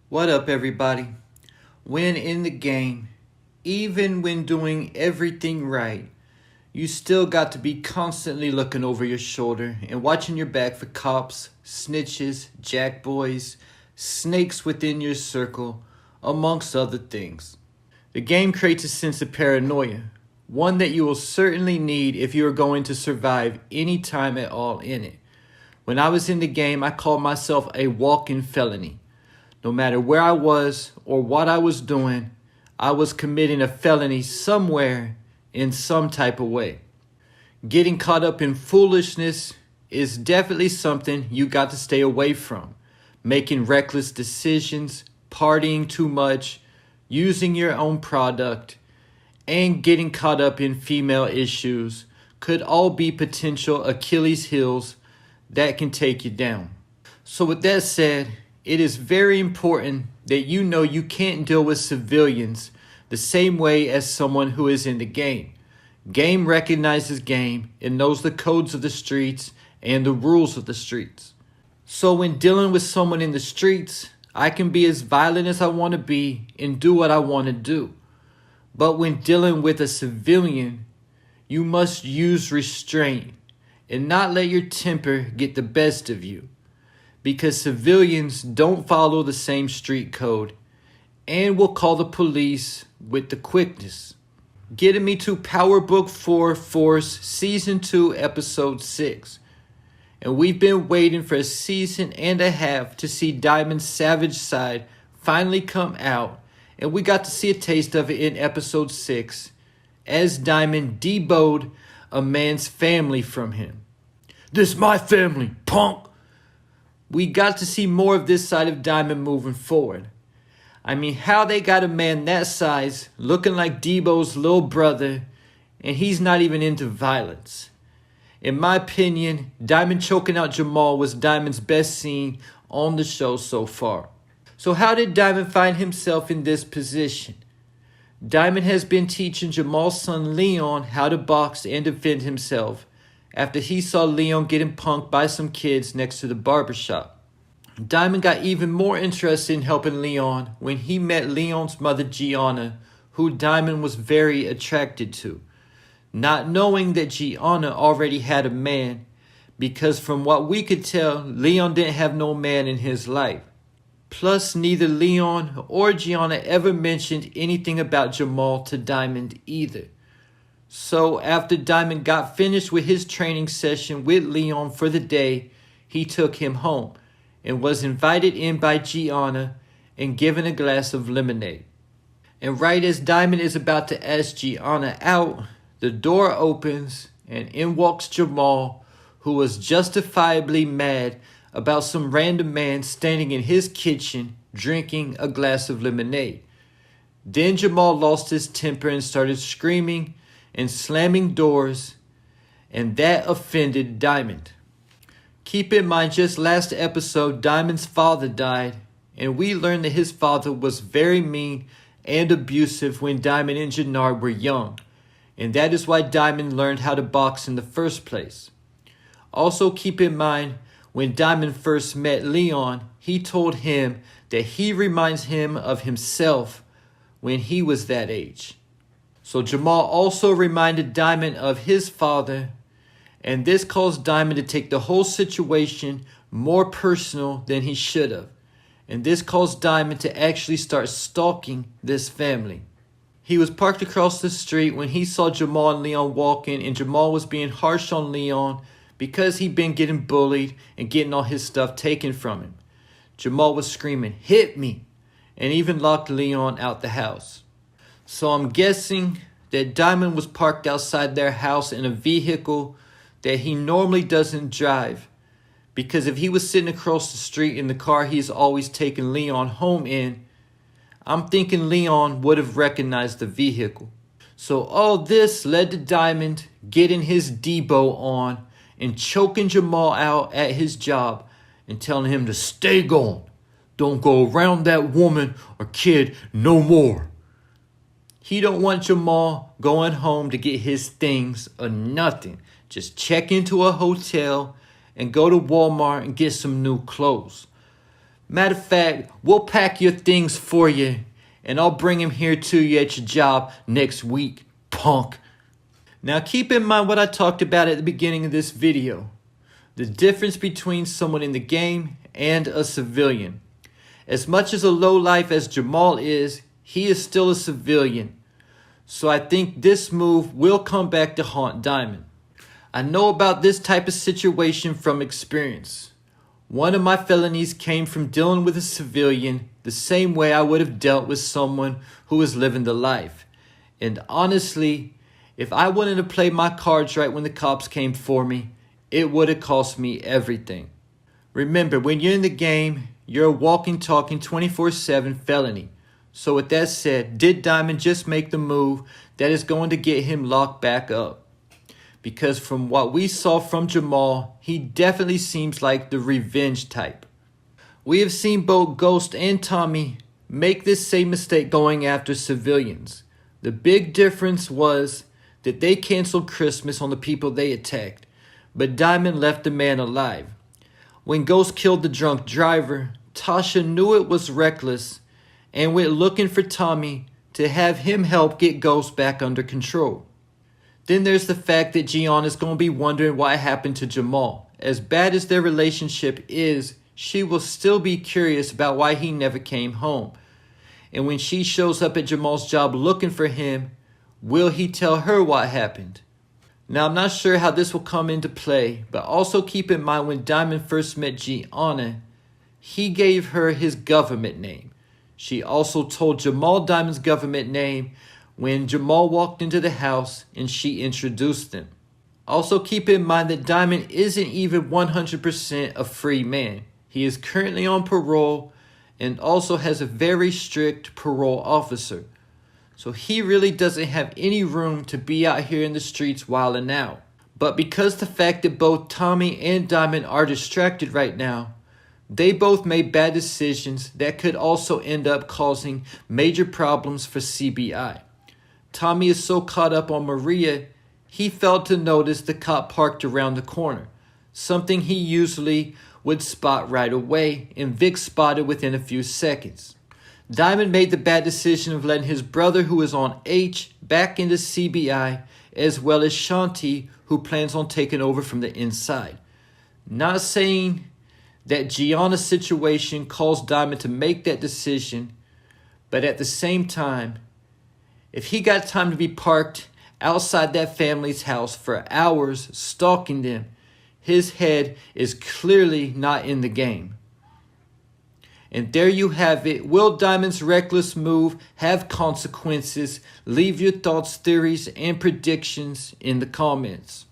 What up, everybody? When in the game, even when doing everything right, you still got to be constantly looking over your shoulder and watching your back for cops, snitches, jackboys, snakes within your circle, amongst other things. The game creates a sense of paranoia, one that you will certainly need if you are going to survive any time at all in it. When I was in the game, I called myself a walking felony. No matter where I was or what I was doing, I was committing a felony somewhere in some type of way. Getting caught up in foolishness is definitely something you got to stay away from. Making reckless decisions, partying too much, using your own product, and getting caught up in female issues could all be potential Achilles heels that can take you down. So with that said, it is very important that you know you can't deal with civilians the same way as someone who is in the game. Game recognizes game and knows the codes of the streets and the rules of the streets. So when dealing with someone in the streets, I can be as violent as I want to be and do what I want to do. But when dealing with a civilian, you must use restraint and not let your temper get the best of you. Because civilians don't follow the same street code and will call the police with the quickness. Getting me to Power Book 4 Force Season 2 Episode 6. And we've been waiting for a season and a half to see Diamond's savage side finally come out, and we got to see a taste of it in Episode 6 as Diamond debowed a man's family from him. "This my family, punk!" We got to see more of this side of Diamond moving forward. I mean, how they got a man that size looking like Debo's little brother, and he's not even into violence. In my opinion, Diamond choking out Jamal was Diamond's best scene on the show so far. So how did Diamond find himself in this position? Diamond has been teaching Jamal's son Leon how to box and defend himself after he saw Leon getting punked by some kids next to the barbershop. Diamond got even more interested in helping Leon when he met Leon's mother Gianna, who Diamond was very attracted to, not knowing that Gianna already had a man, because from what we could tell, Leon didn't have no man in his life. Plus, neither Leon or Gianna ever mentioned anything about Jamal to Diamond either. So after Diamond got finished with his training session with Leon for the day, he took him home and was invited in by Gianna and given a glass of lemonade. And right as Diamond is about to ask Gianna out, the door opens and in walks Jamal, who was justifiably mad about some random man standing in his kitchen drinking a glass of lemonade. Then Jamal lost his temper and started screaming and slamming doors, and that offended Diamond. Keep in mind, just last episode, Diamond's father died, and we learned that his father was very mean and abusive when Diamond and Jannard were young, and that is why Diamond learned how to box in the first place. Also keep in mind, when Diamond first met Leon, he told him that he reminds him of himself when he was that age. So Jamal also reminded Diamond of his father, and this caused Diamond to take the whole situation more personal than he should have. And this caused Diamond to actually start stalking this family. He was parked across the street when he saw Jamal and Leon walking, and Jamal was being harsh on Leon because he'd been getting bullied and getting all his stuff taken from him. Jamal was screaming, "Hit me!" and even locked Leon out the house. So I'm guessing that Diamond was parked outside their house in a vehicle that he normally doesn't drive, because if he was sitting across the street in the car he's always taken Leon home in, I'm thinking Leon would have recognized the vehicle. So all this led to Diamond getting his Debo on and choking Jamal out at his job and telling him to stay gone. Don't go around that woman or kid no more. He don't want Jamal going home to get his things or nothing. Just check into a hotel and go to Walmart and get some new clothes. Matter of fact, we'll pack your things for you, and I'll bring him here to you at your job next week, punk. Now keep in mind what I talked about at the beginning of this video. The difference between someone in the game and a civilian. As much as a lowlife as Jamal is, he is still a civilian. So I think this move will come back to haunt Diamond. I know about this type of situation from experience. One of my felonies came from dealing with a civilian the same way I would have dealt with someone who was living the life. And honestly, if I wanted to play my cards right when the cops came for me, it would have cost me everything. Remember, when you're in the game, you're a walking, talking 24/7 felony. So with that said, did Diamond just make the move that is going to get him locked back up? Because from what we saw from Jamal, he definitely seems like the revenge type. We have seen both Ghost and Tommy make this same mistake going after civilians. The big difference was that they canceled Christmas on the people they attacked, but Diamond left the man alive. When Ghost killed the drunk driver, Tasha knew it was reckless and went looking for Tommy to have him help get Ghost back under control. Then there's the fact that Gianna's going to be wondering what happened to Jamal. As bad as their relationship is, she will still be curious about why he never came home. And when she shows up at Jamal's job looking for him, will he tell her what happened? Now, I'm not sure how this will come into play, but also keep in mind when Diamond first met Gianna, he gave her his government name. She also told Jamal Diamond's government name when Jamal walked into the house and she introduced them. Also keep in mind that Diamond isn't even 100% a free man. He is currently on parole and also has a very strict parole officer. So he really doesn't have any room to be out here in the streets wilding out. But because the fact that both Tommy and Diamond are distracted right now, they both made bad decisions that could also end up causing major problems for CBI. Tommy is so caught up on Maria, he failed to notice the cop parked around the corner, something he usually would spot right away, and Vic spotted within a few seconds. Diamond made the bad decision of letting his brother, who is on H, back into CBI, as well as Shanti, who plans on taking over from the inside. Not saying that Gianna's situation caused Diamond to make that decision, but at the same time, if he got time to be parked outside that family's house for hours stalking them, his head is clearly not in the game. And there you have it. Will Diamond's reckless move have consequences? Leave your thoughts, theories, and predictions in the comments.